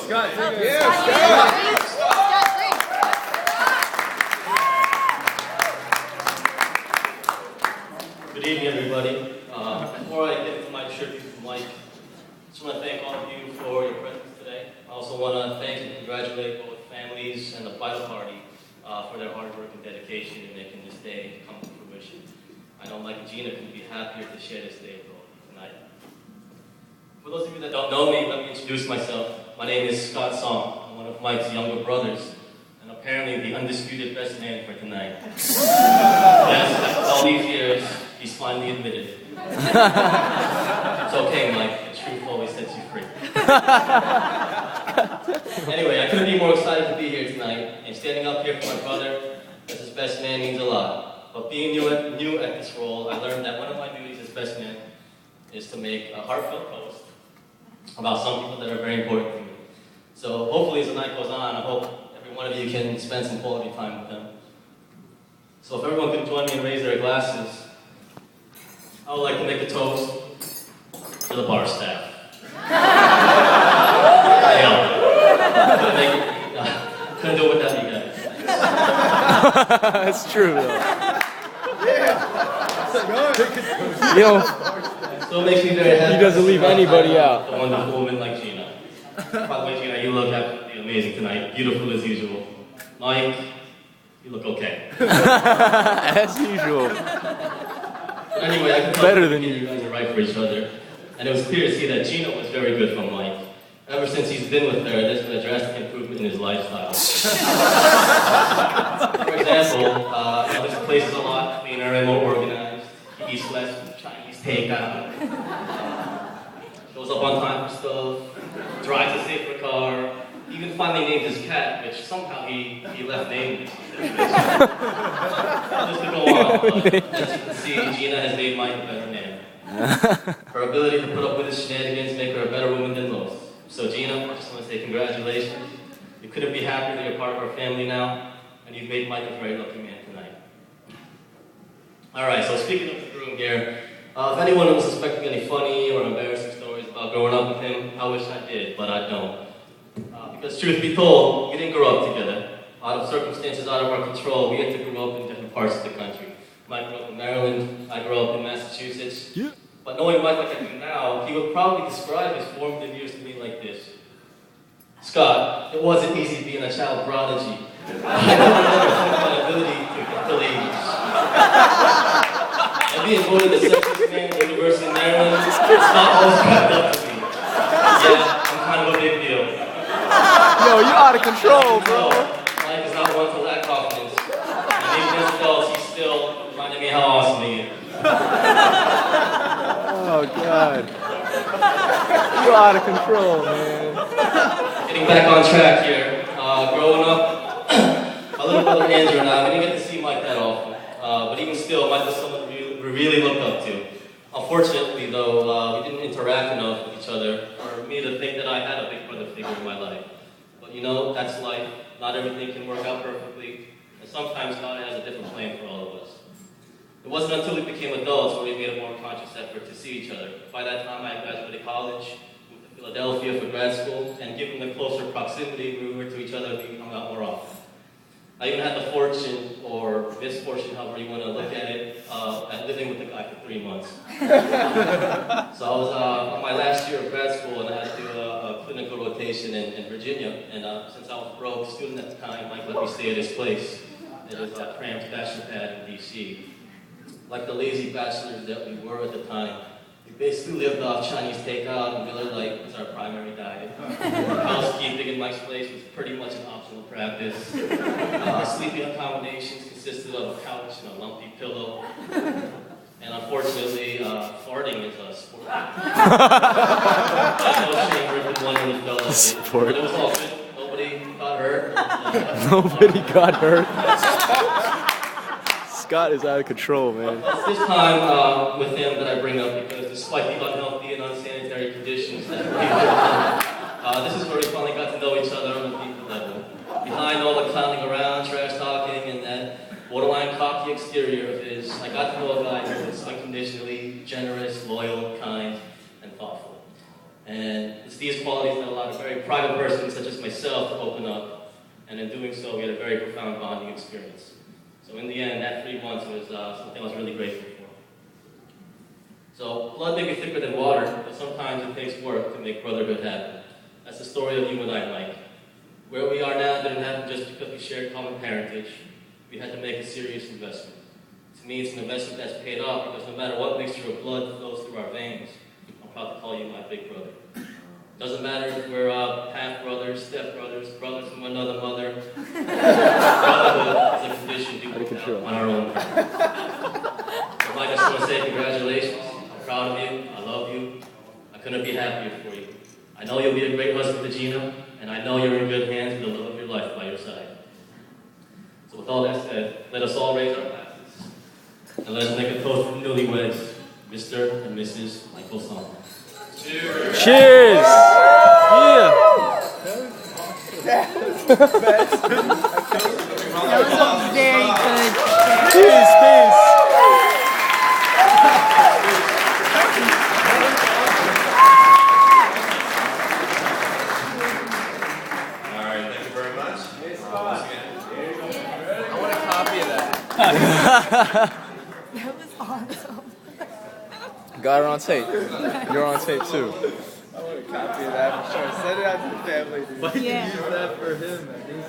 Scott, Good evening, everybody. Before I get into my tribute to Mike, I just want to thank all of you for your presence today. I also want to thank and congratulate both families and the bridal party for their hard work and dedication in making this day come to fruition. I know Mike and Gina couldn't be happier to share this day with all of you tonight. For those of you that don't know me, let me introduce myself. My name is Scott Song. I'm one of Mike's younger brothers, and apparently the undisputed best man for tonight. Yes, after all these years, he's finally admitted it. It's okay, Mike. The truth always sets you free. Anyway, I couldn't be more excited to be here tonight, and standing up here for my brother as his best man means a lot. But being new at this role, I learned that one of my duties as best man is to make a heartfelt post about some people that are very important to me. So hopefully as the night goes on, I hope every one of you can spend some quality time with them. So if everyone could join me and raise their glasses, I would like to make a toast to the bar staff. Couldn't do it without you guys. That's true, though. Yeah. You know, So it makes me very happy. he doesn't leave anybody out. A wonderful woman like Gina. By the way, Gina, you look absolutely amazing tonight. Beautiful as usual. Mike, you look okay. As usual. But anyway, I can tell Better than you guys are right for each other. And it was clear to see that Gina was very good for Mike. Ever since he's been with her, there's been a drastic improvement in his lifestyle. For example, his place is a lot cleaner and more organized. He eats less Chinese takeout. Shows up on time for stuff. Drives a safer car. He even finally named his cat, which somehow he left nameless. Just to go on, but as you can see, Gina has made Mike a better man. Her ability to put up with his shenanigans make her a better woman than most. So Gina, I just want to say congratulations. You couldn't be happier that you're part of our family now, and you've made Mike a very lucky man tonight. Alright, so speaking of the groom here, if anyone was suspecting any funny or embarrassing stories about growing up with him, I wish I did, but I don't. Because truth be told, we didn't grow up together. Out of circumstances out of our control, we had to grow up in different parts of the country. Mike grew up in Maryland, I grew up in Massachusetts. Yeah. But knowing Mike like I do now, he would probably describe his formative years to me like this. Scott, it wasn't easy being a child prodigy. I never remember my ability to fulfill ages. And being voted the sexiest man at the University of Maryland, Scott always cracked up to me. Yeah, I'm kind of a big deal. Yo, you out of control, bro. Mike is not one to lack confidence. And even as adults, he's still reminding me how awesome he is. Oh, God. You out of control, man. Getting back on track here. Growing up, my little brother Andrew and I, we didn't get to see Mike that often. But even still, Mike was someone we really looked up to. Unfortunately, though, we didn't interact enough with each other for me to think that I had a big brother figure in my life. But you know, that's life. Not everything can work out perfectly. And sometimes God has a different plan for all of us. It wasn't until we became adults where we made a more conscious effort to see each other. By that time, I graduated college, moved to Philadelphia for grad school, and given the closer proximity we were to each other, we hung out more often. I even had the fortune, or misfortune, however you want to look at it, at living with the guy for 3 months. So I was on my last year of grad school, and I had to do a clinical rotation in Virginia. And since I was a broke student at the time, Mike let me stay at his place. It was a cramped bachelor pad in D.C. Like the lazy bachelors that we were at the time, we basically lived off Chinese takeout and Miller Lite was our primary diet. Housekeeping in Mike's place was pretty much an optional practice. Sleeping accommodations consisted of a couch and a lumpy pillow. And unfortunately, farting is a sport. No shame ripping one when you fell off. But it was all good. Nobody got hurt. Nobody got hurt. Scott is out of control, man. It's this time with him that I bring up because despite the unhealthy and unsanitary conditions that we live in, this is where we finally got to know each other on a deeper level. Behind all the clowning around, trash talking, and that borderline cocky exterior of his, I got to know a guy who was unconditionally generous, loyal, kind, and thoughtful. And It's these qualities that allowed a very private person such as myself to open up, and in doing so, we had a very profound bonding experience. So in the end, that 3 months was something I was really grateful for. So blood may be thicker than water, but sometimes it takes work to make brotherhood happen. That's the story of you and I, Mike. Where we are now didn't happen just because we shared common parentage. We had to make a serious investment. To me, it's an investment that's paid off because no matter what mixture of blood flows through our veins, I'm proud to call you my big brother. Doesn't matter if we're half-brothers, step-brothers, brothers from another mother. Brotherhood is a condition we work out on our own. So Mike, I just want to say congratulations. I'm proud of you. I love you. I couldn't be happier for you. I know you'll be a great husband to Gina, and I know you're in good hands with the love of your life by your side. So with all that said, let us all raise our glasses, and let's make a toast for the newlyweds, Mr. and Mrs. Michael Song. Cheers! Cheers! Yeah! That was a very good. Cheers, cheers! Alright, thank you very much. I want a copy of that. That was awesome. Got it on tape. You're on tape too. I want a copy of that for sure. Send it out to the family, dude. Yeah. Use that for him, man.